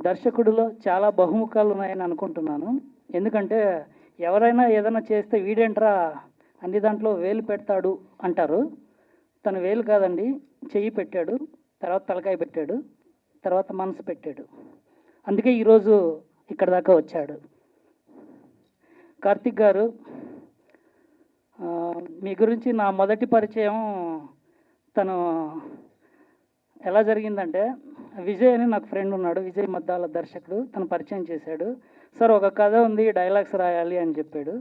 దర్శకుడిలో చాలా బహుముఖాలు ఉన్నాయని అనుకుంటున్నాను. ఎందుకంటే ఎవరైనా ఏదైనా చేస్తే వీడేంట్రా అన్ని దాంట్లో వేలు పెడతాడు అంటారు. తను వేలు కాదండి, చెయ్యి పెట్టాడు, తర్వాత తలకాయ పెట్టాడు, తర్వాత మనసు పెట్టాడు. అందుకే ఈరోజు ఇక్కడ దాకా వచ్చాడు. కార్తిక్ గారు, మీ గురించి నా మొదటి పరిచయం తను ఎలా జరిగిందంటే, విజయ్ అని నాకు ఫ్రెండ్ ఉన్నాడు, విజయ్ మద్దాల దర్శకుడు. తను పరిచయం చేశాడు. సార్ ఒక కథ ఉంది, డైలాగ్స్ రాయాలి అని చెప్పాడు.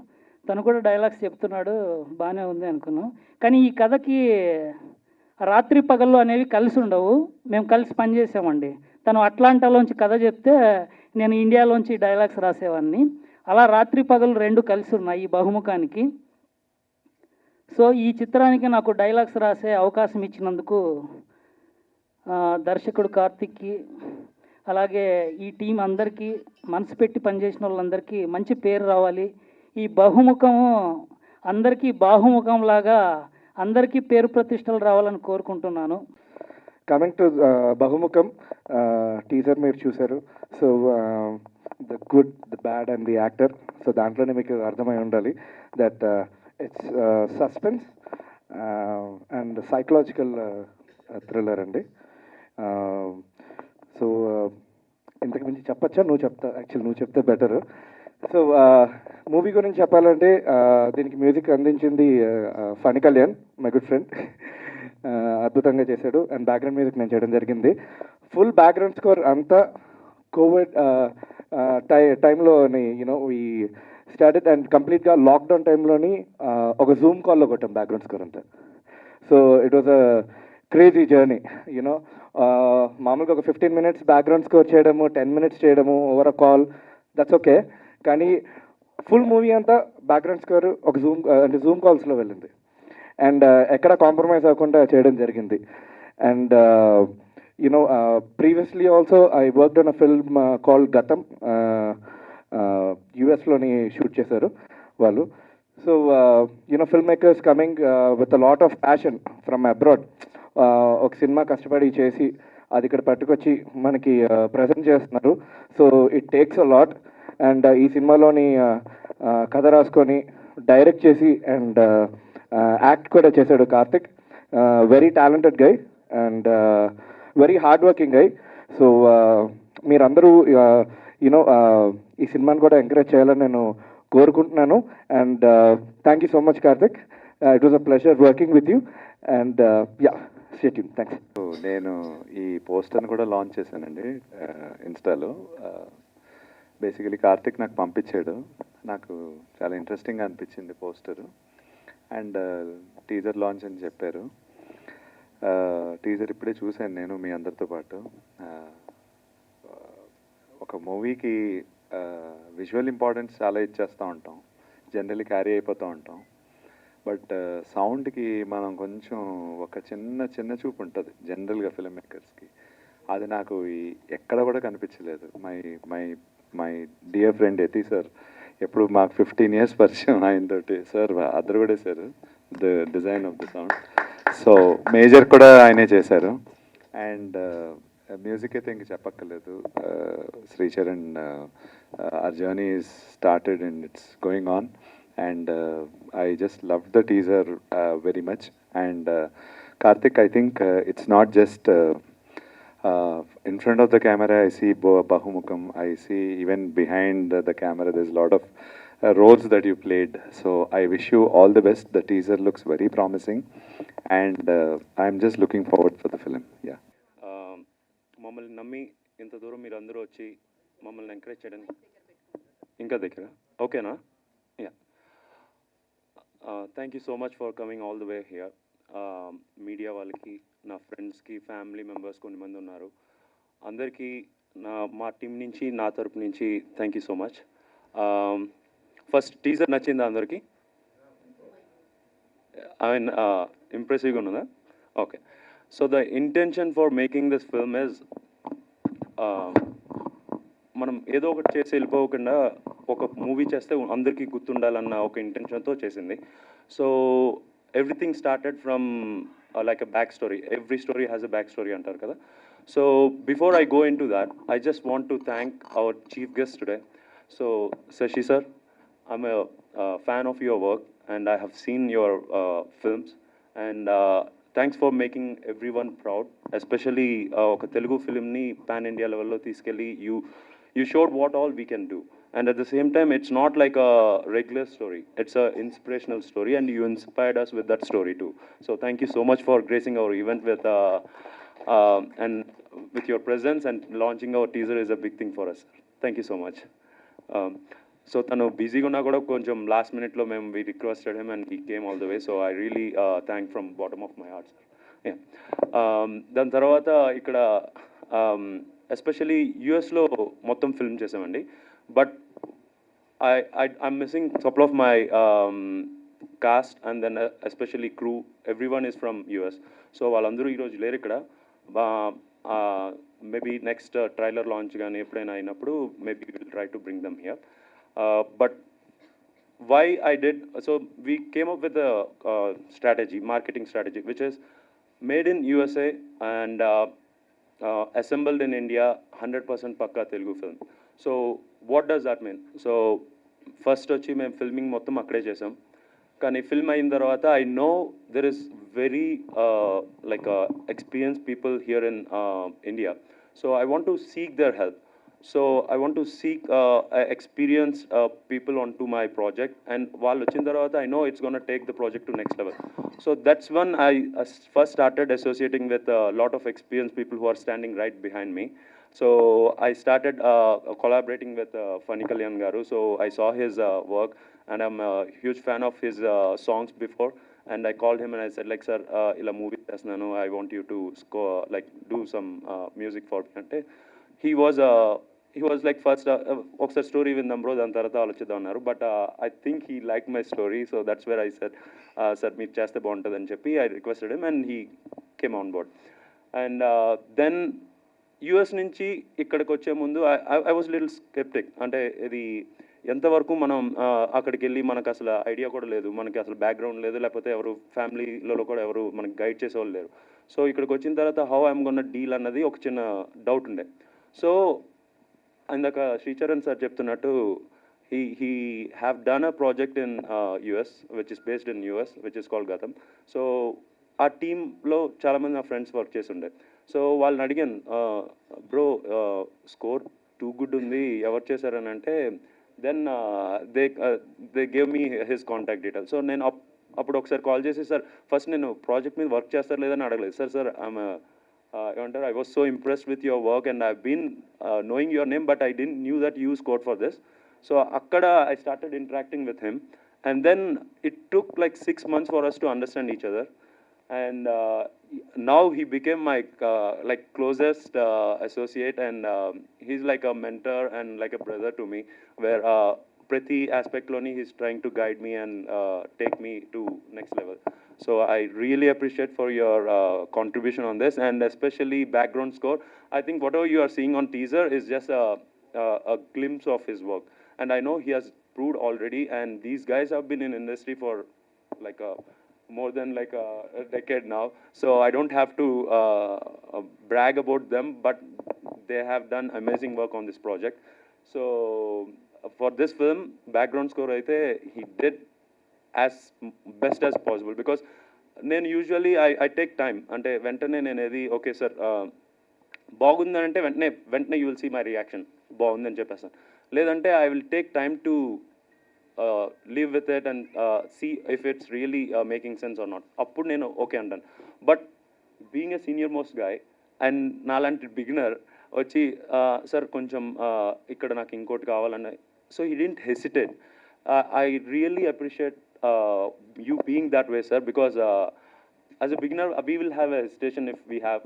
తను కూడా డైలాగ్స్ చెప్తున్నాడు, బాగానే ఉంది అనుకున్నాం. కానీ ఈ కథకి రాత్రి పగళ్ళు అనేవి కలిసి ఉండవు. మేము కలిసి పనిచేసామండి. తను అట్లాంటాలోంచి కథ చెప్తే నేను ఇండియాలోంచి డైలాగ్స్ రాసేవాడిని. అలా రాత్రి పగలు రెండు కలిసి ఉన్నాయి ఈ బహుముఖానికి. సో ఈ చిత్రానికి నాకు డైలాగ్స్ రాసే అవకాశం ఇచ్చినందుకు దర్శకుడు కార్తిక్కి, అలాగే ఈ టీం అందరికీ, మనసు పెట్టి పనిచేసిన వాళ్ళందరికీ మంచి పేరు రావాలి. ఈ బహుముఖము అందరికీ బాహుముఖం లాగా అందరికీ పేరు ప్రతిష్టలు రావాలని కోరుకుంటున్నాను. కమింగ్ టు బహుముఖం టీజర్ మీరు చూశారు. So the good, the bad and the actor. So దాంట్లోనే మీకు అర్థమై ఉండాలి that it's suspense and psychological thriller అండి. సో ఇంతకు మించి చెప్పచ్చా? నువ్వు చెప్తే బెటర్. సో మూవీ గురించి చెప్పాలంటే దీనికి మ్యూజిక్ అందించింది Phani Kalyan, my good friend. అద్భుతంగా చేశాడు. అండ్ బ్యాక్గ్రౌండ్ మ్యూజిక్ నేను చేయడం జరిగింది. ఫుల్ బ్యాక్గ్రౌండ్ స్కోర్ అంతా కోవిడ్ టైంలోని ఈ స్టార్టెడ్ అండ్ కంప్లీట్గా లాక్డౌన్ టైంలోని ఒక జూమ్ కాల్లో కొట్టాం బ్యాక్గ్రౌండ్ స్కోర్ అంతా. So it was a crazy journey. మామూలుగా ఒక 15 minutes బ్యాక్గ్రౌండ్ స్కోర్ చేయడము, 10 minutes చేయడము over a call, that's okay. కానీ ఫుల్ మూవీ అంతా బ్యాక్గ్రౌండ్ స్కోర్ ఒక జూమ్ కాల్స్లో వెళ్ళింది. అండ్ ఎక్కడ కాంప్రమైజ్ అవ్వకుండా చేయడం జరిగింది. And previously also I worked on a film called గతం. యుఎస్లోని షూట్ చేశారు వాళ్ళు. So film makers coming with a lot of passion from abroad. ఒక సినిమా కష్టపడి చేసి అది ఇక్కడ పట్టుకొచ్చి మనకి ప్రజెంట్ చేస్తున్నారు. So it takes a lot. And ఈ సినిమాలోని కథ రాసుకొని డైరెక్ట్ చేసి అండ్ యాక్ట్ కూడా చేశాడు Karthik. Very talented guy and very hard working guy. So మీరందరూ ఈ సినిమాని కూడా ఎంకరేజ్ చేయాలని నేను కోరుకుంటున్నాను. And thank you so much Karthik. It was a pleasure working with you. And yeah, stay tune. Thanks. నేను ఈ పోస్టర్ని కూడా లాంచ్ చేశానండి ఇన్స్టాలో. బేసికలీ కార్తిక్ నాకు పంపించాడు. నాకు చాలా ఇంట్రెస్టింగ్గా అనిపించింది పోస్టరు. అండ్ టీజర్ లాంచ్ అని చెప్పారు. టీజర్ ఇప్పుడే చూశాను నేను మీ అందరితో పాటు. ఒక మూవీకి విజువల్ ఇంపార్టెన్స్ చాలా ఇచ్చేస్తూ ఉంటాం, జనరల్లీ క్యారీ అయిపోతూ ఉంటాం. బట్ సౌండ్కి మనం కొంచెం ఒక చిన్న చూపు ఉంటుంది జనరల్గా ఫిల్మ్ మేకర్స్కి. అది నాకు ఎక్కడ కూడా కనిపించలేదు. My dear friend Yati sir, ఎప్పుడు మాకు 15 years పరిచయం ఆయనతోటి. సార్ అద్దరు కూడా sir the design of the sound. So major కూడా ఆయనే చేశారు. అండ్ మ్యూజిక్ అయితే ఇంక చెప్పక్కర్లేదు. Sricharan, our journey is started and it's going on. And I just loved the teaser very much. And Karthik, I think it's not just in front of the camera I see Bahumukham. I see even behind the camera there's a lot of roles that you played. So I wish you all the best. The teaser looks very promising. And I'm just looking forward for the film. Yeah. మమ్మల్ని నమ్మి ఇంత దూరం మీరు అందరూ వచ్చి మమ్మల్ని encourage చేయడానికి ఇంకా దగ్గర ఓకేనా? Yeah, thank you so much for coming all the way here. Media వాళ్ళకి, నా ఫ్రెండ్స్కి, ఫ్యామిలీ మెంబర్స్ కొంతమంది ఉన్నారు, అందరికీ మా టీం నుంచి, నా తరపు నుంచి thank you so much. First teaser నచ్చిందా అందరికీ? ఐ మీన్ ఇంప్రెసివ్గా ఉన్నదా? Okay. So the intention for making this film is మనం ఏదో ఒకటి చేసి వెళ్ళిపోకుండా ఒక మూవీ చేస్తే అందరికీ గుర్తుండాలన్న ఒక ఇంటెన్షన్తో చేసింది. So everything started from like a backstory. Every story has a backstory antar kada. So before I go into that, I just want to thank our chief guest today. So Sashi sir, I'm a fan of your work and I have seen your films, and thanks for making everyone proud, especially ఒక Telugu ఫిల్మ్ని pan India లెవెల్లో తీసుకెళ్ళి you showed what all we can do. And at the same time, it's not like a regular story. It's a inspirational story, and you inspired us with that story too. So thank you so much for gracing our event with and with your presence, and launching our teaser is a big thing for us. Thank you so much. So తను బిజీగా ఉన్నా కూడా కొంచెం last మినిట్లో మేము we requested him and he came all the way. So I really thank from bottom of my heart sir. దాని తర్వాత ఇక్కడ ఎస్పెషలీ యూఎస్లో మొత్తం ఫిల్మ్ చేసామండి. But I'm missing couple of my cast, and then especially crew. Everyone is from US. So వాళ్ళందరూ ఈరోజు లేరు ఇక్కడ. Maybe next trailer launch కానీ ఎప్పుడైనా అయినప్పుడు maybe we'll try to bring them here. But why I did, so we came up with a strategy, marketing strategy, which is made in USA and assembled in India, 100% పక్కా Telugu film. So what does that mean? So first వచ్చి మేము filming మొత్తం అక్కడే చేసాం. కానీ film అయిన తర్వాత I know there is very like experience people here in India. So I want to seek their help. So I want to seek experience people on to my project, and వాళ్ళు వచ్చిన తర్వాత I know it's gonna take the project to next level. So that's when I first started associating with a lot of experienced people who are standing right behind me. So I started collaborating with Funny Kalyan Garu. So I saw his work, and I'm a huge fan of his songs before. And I called him and I said, like, sir, ila movie chestunanu, I want you to score, like, do some music for me. Ante he was like, first ఒకసారి story విందాం bro, దాని తర్వాత ఆలోచిద్దాం అన్నారు. But I think he like my story. So that's where I said, sir మీరు చేస్తే బాగుంటుంది అని చెప్పి I requested him, and he came on board. And then US నుంచి ఇక్కడికి వచ్చే ముందు ఐ వాజ్ లిటిల్ స్కెప్టిక్. అంటే ఇది ఎంతవరకు మనం అక్కడికి వెళ్ళి మనకు అసలు ఐడియా కూడా లేదు, మనకి అసలు బ్యాక్గ్రౌండ్ లేదు, లేకపోతే ఎవరు ఫ్యామిలీలో కూడా ఎవరు మనకి గైడ్ చేసేవాళ్ళు లేరు. సో ఇక్కడికి వచ్చిన తర్వాత హౌ ఐఎమ్ గోన్న డీల్ అన్నది ఒక చిన్న డౌట్ ఉండే. సో ఇందాక శ్రీచరణ్ సార్ చెప్తున్నట్టు he have done a project in US, which is based in US, which is called Gatham. So ఆ టీంలో చాలామంది నా ఫ్రెండ్స్ వర్క్ చేసి ఉండే. సో వాళ్ళని అడిగాను, బ్రో స్కోర్ టూ గుడ్ ఉంది, ఎవరు చేశారని అంటే then they gave me his contact details. So నేను అప్పుడు ఒకసారి కాల్ చేసి, సార్ ఫస్ట్ నేను ప్రాజెక్ట్ మీద వర్క్ చేస్తారు లేదని అడగలేదు. సార్ ఏమంటారు, I was so impressed with your work and I been knowing your name, but I didn't knew that you scored for this. So akkada I started interacting with him, and then it took like 6 months for us to understand each other. And now he became my like closest associate, and he's like a mentor and like a brother to me, where prati aspect loni he's trying to guide me and take me to next level. So I really appreciate for your contribution on this, and especially background score. I think whatever you are seeing on teaser is just a glimpse of his work, and I know he has proved already, and these guys have been in industry for like more than like a decade now. So I don't have to brag about them, but they have done amazing work on this project. So for this film, background score aithe he did as best as possible, because నేను usually I take time. అంటే వెంటనే నేను ఏది okay sir బాగుందని అంటే వెంటనే you will see my reaction, బాగుందని చెప్పేస్తాను. లేదంటే I will take time to live with it and see if it's really making sense or not. అప్పుడు నేను ఓకే అంటాను. But being a senior most guy and నాలాంటి బిగినర్ వచ్చి sir కొంచెం ఇక్కడ నాకు ఇంకోటి కావాలన్న, so he didn't hesitate. I really appreciate you being that way, sir, because as a beginner we will have a hesitation if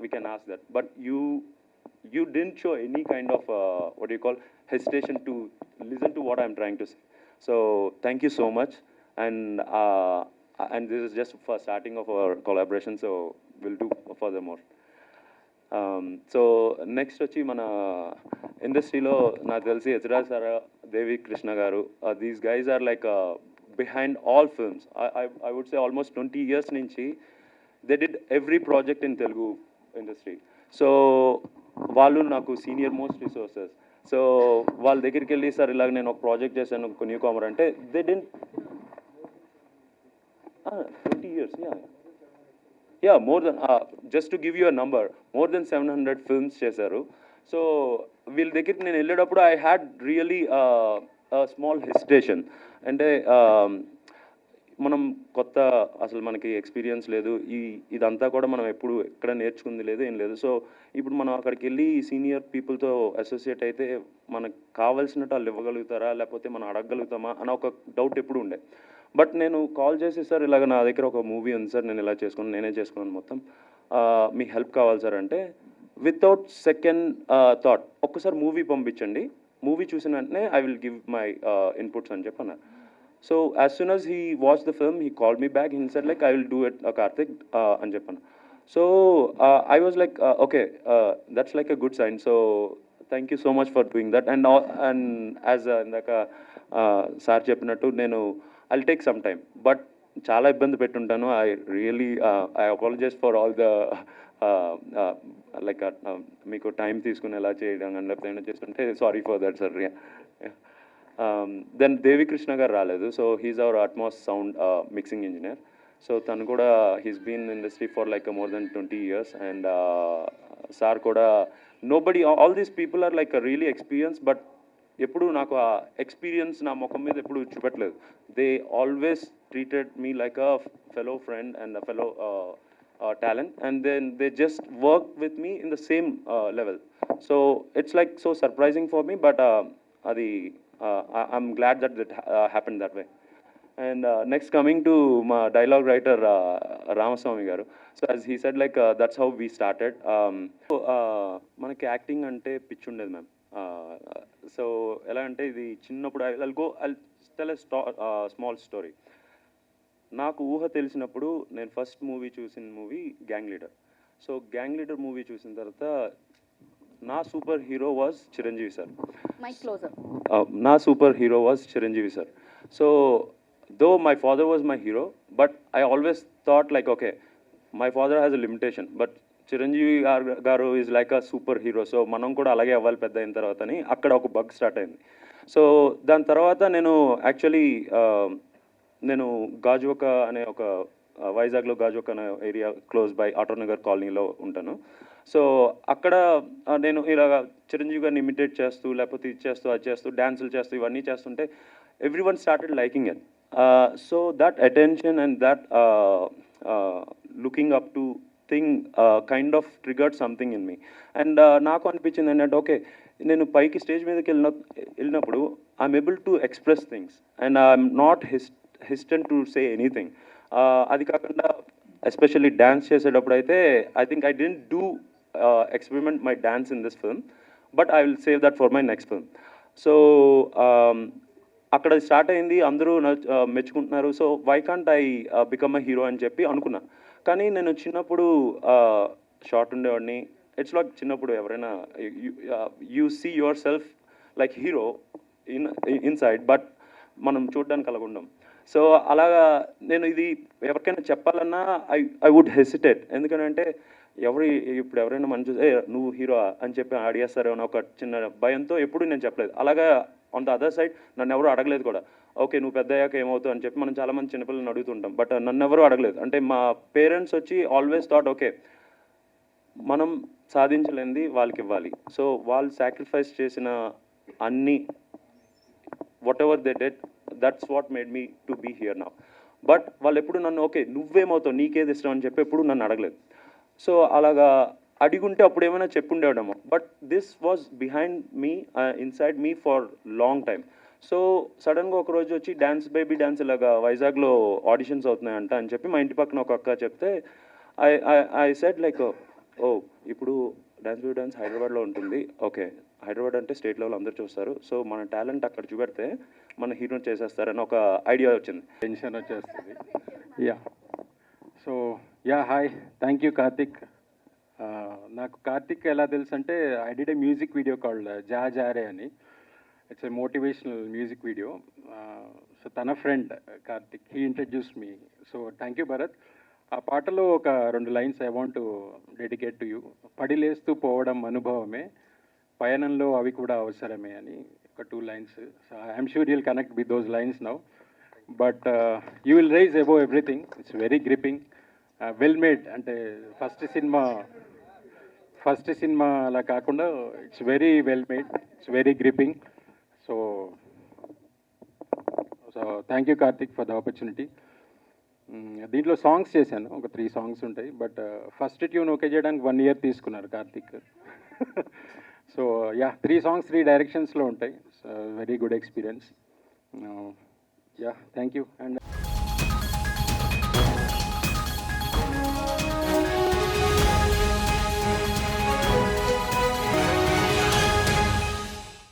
we can ask that, but you didn't show any kind of what do you call hesitation to listen to what I'm trying to say. So thank you so much, and this is just for starting of our collaboration, so we'll do furthermore. So next వచ్చి మన ఇండస్ట్రీలో నాకు తెలిసి యజ్రాజ్ sir, Devi Krishna garu, these guys are like behind all films. I would say almost 20 years నుంచి they did every project in Telugu industry. So వాళ్ళు నాకు senior most resources. So వాళ్ళ దగ్గరికి వెళ్ళి సార్ ఇలాగ నేను ఒక ప్రాజెక్ట్ చేశాను ఒక న్యూ కామర్ అంటే they didn't 20 years, yeah, more than just to give you a number, more than 700 films చేశారు. సో వీళ్ళ దగ్గరికి నేను వెళ్ళేటప్పుడు I had really small hesitation. అంటే మనం కొత్త, అసలు మనకి ఎక్స్పీరియన్స్ లేదు, ఇదంతా కూడా మనం ఎప్పుడు ఎక్కడ నేర్చుకుంది లేదు, ఏం లేదు. సో ఇప్పుడు మనం అక్కడికి వెళ్ళి సీనియర్ పీపుల్తో అసోసియేట్ అయితే మనకు కావాల్సినట్టు వాళ్ళు ఇవ్వగలుగుతారా, లేకపోతే మనం అడగగలుగుతామా అని ఒక డౌట్ ఎప్పుడు ఉండే. బట్ నేను కాల్ చేసి సార్ ఇలాగ నా దగ్గర ఒక మూవీ ఉంది సార్, నేను ఇలా చేసుకున్నాను, నేనే చేసుకున్నాను మొత్తం, మీ హెల్ప్ కావాలి సార్ అంటే వితౌట్ సెకండ్ థాట్ ఒక్కసారి మూవీ పంపించండి, మూవీ చూసిన వెంటనే I will give my inputs అని చెప్పి అన్నారు. So as soon as he watched the film, he called me back, he said like I will do it, Karthik అని చెప్పాను. So I was like okay, that's like a good sign. So thank you so much for doing that. And as ఇందాక sir చెప్పినట్టు నేను I'll take some time, but చాలా ఇబ్బంది పెట్టుంటాను. I really I apologize for all the like మీకు time తీసుకుని ఎలా చేయడం అని లేకపోతే చేస్తుంటే sorry for that sir. Then Devi Krishna గారు రాలేదు. So he's our Atmos sound mixing engineer. So తను కూడా he's been industry for like more than 20 years. And sir కూడా nobody, all these people are like really experience, but ఎప్పుడు నాకు ఆ experience నా ముఖం మీద ఎప్పుడు చూపెట్టలేదు. They always treated me like a fellow friend and a fellow talent, and then they just work with me in the same level. So it's like so surprising for me, but I'm glad that it happened that way. And next, coming to my dialogue writer Ramaswamy garu. So as he said, like that's how we started. మనకి acting అంటే పిచ్చి ఉండేది ma'am. So ఎలా అంటే ఇది చిన్నప్పుడు I'll tell a small story. నాకు ఊహ తెలిసినప్పుడు నేను ఫస్ట్ మూవీ చూసిన movie gang leader. So gang leader movie చూసిన తర్వాత నా super hero was Chiranjeevi sir. నా super hero was Chiranjeevi sir. So though my father was my hero, but I always thought like okay, my father has a limitation, but Chiranjeevi గారు is like a super hero. So మనం కూడా అలాగే అవ్వాలి పెద్ద అయిన తర్వాత అని అక్కడ ఒక బగ్ స్టార్ట్ అయింది. సో దాని తర్వాత నేను యాక్చువల్లీ నేను గాజువాక అనే ఒక వైజాగ్లో గాజువాక అనే ఏరియా క్లోజ్ బై ఆటోనగర్ కాలనీలో ఉంటాను. సో అక్కడ నేను ఇలాగ చిరంజీవి గారిని ఇమిటేట్ చేస్తూ లేకపోతే ఇది చేస్తూ అది చేస్తూ డ్యాన్సులు చేస్తూ ఇవన్నీ చేస్తుంటే every one started liking it. So that attention and that looking up to thing kind of triggered something in me. And నాకు అనిపించింది ఏంటంటే ఓకే, నేను పైకి స్టేజ్ మీదకి వెళ్ళినప్పుడు I'm able to express things and I'm not hesitant to say anything. అది కాకుండా especially dance చేసేటప్పుడు అయితే I think I didn't do experiment my dance in this film, but I will save that for my next film. So అక్కడ start అయింది, అందరూ మెచ్చుకుంటున్నారు. So why can't I become a hero అని చెప్పి అనుకున్నా. కానీ నేను చిన్నప్పుడు షార్ట్ ఉండేవాడిని. ఇట్స్ లైక్ చిన్నప్పుడు ఎవరైనా you see yourself like hero inside, but మనం చూడడానికి అలాగ ఉండం. సో అలాగా నేను ఇది ఎవరికైనా చెప్పాలన్నా ఐ వుడ్ హెసిటేట్. ఎందుకంటే ఇప్పుడు ఎవరైనా మనం చూసి నువ్వు హీరో అని చెప్పి అడిగేస్తారో అని ఒక చిన్న భయంతో ఎప్పుడు నేను చెప్పలేదు. అలాగా ఆన్ ద అదర్ సైడ్ నన్ను ఎవరు అడగలేదు కూడా. ఓకే నువ్వు పెద్ద అయ్యాక ఏమవుతావు అని చెప్పి మనం చాలామంది చిన్నపిల్లలను అడుగుతుంటాం, బట్ నన్ను ఎవరు అడగలేదు. అంటే మా పేరెంట్స్ వచ్చి ఆల్వేస్ థాట్ ఓకే మనం సాధించలేనిది వాళ్ళకి ఇవ్వాలి. సో వాళ్ళు సాక్రిఫైస్ చేసిన అన్ని whatever they did, that's what made me to be here now. But వాళ్ళు ఎప్పుడు నన్ను ఓకే నువ్వేమవుతావు, నీకేది ఇష్టం అని చెప్పి ఎప్పుడు నన్ను అడగలేదు. సో అలాగా అడిగుంటే అప్పుడు ఏమైనా చెప్పుండేవాడేమో, but this was behind me, inside me for long time. So సడన్గా ఒక రోజు వచ్చి డ్యాన్స్ బేబీ డ్యాన్స్ ఇలాగా వైజాగ్లో ఆడిషన్స్ అవుతున్నాయంట అని చెప్పి మా ఇంటి పక్కన ఒక అక్క చెప్తే ఐ సెడ్ లైక్ ఓ ఇప్పుడు డ్యాన్స్ బేబీ డ్యాన్స్ హైదరాబాద్లో ఉంటుంది. ఓకే హైదరాబాద్ అంటే స్టేట్ లెవెల్ అందరూ చూస్తారు, సో మన టాలెంట్ అక్కడ చూపెడితే మన హీరో చేసేస్తారని ఒక ఐడియా వచ్చింది. టెన్షన్ వచ్చేస్తుంది. Hi, thank you Karthik. నాకు కార్తిక్ ఎలా తెలుసు అంటే I did a music video called జా జారే అని. It's a motivational music video. So తన friend Karthik, he introduced me. So thank you Bharat. ఆ పాటలో ఒక 2 lines I want to dedicate to you. పడిలేస్తూ పోవడం అనుభవమే, పయనంలో అవి కూడా అవసరమే అని ఒక 2 lines. So I'm sure you'll connect with those lines now. But you will rise above everything. It's very gripping, well made. అంటే ఫస్ట్ సినిమా అలా కాకుండా it's very well made, it's very gripping. So thank you Karthik for the opportunity. దీంట్లో songs చేశాను, ఒక 3 songs ఉంటాయి. But first tune okay చేయడానికి 1 year తీసుకున్నారు కార్తిక్. సో యా, 3 సాంగ్స్ 3 డైరెక్షన్స్లో ఉంటాయి. Very good experience. Yeah, thank you. And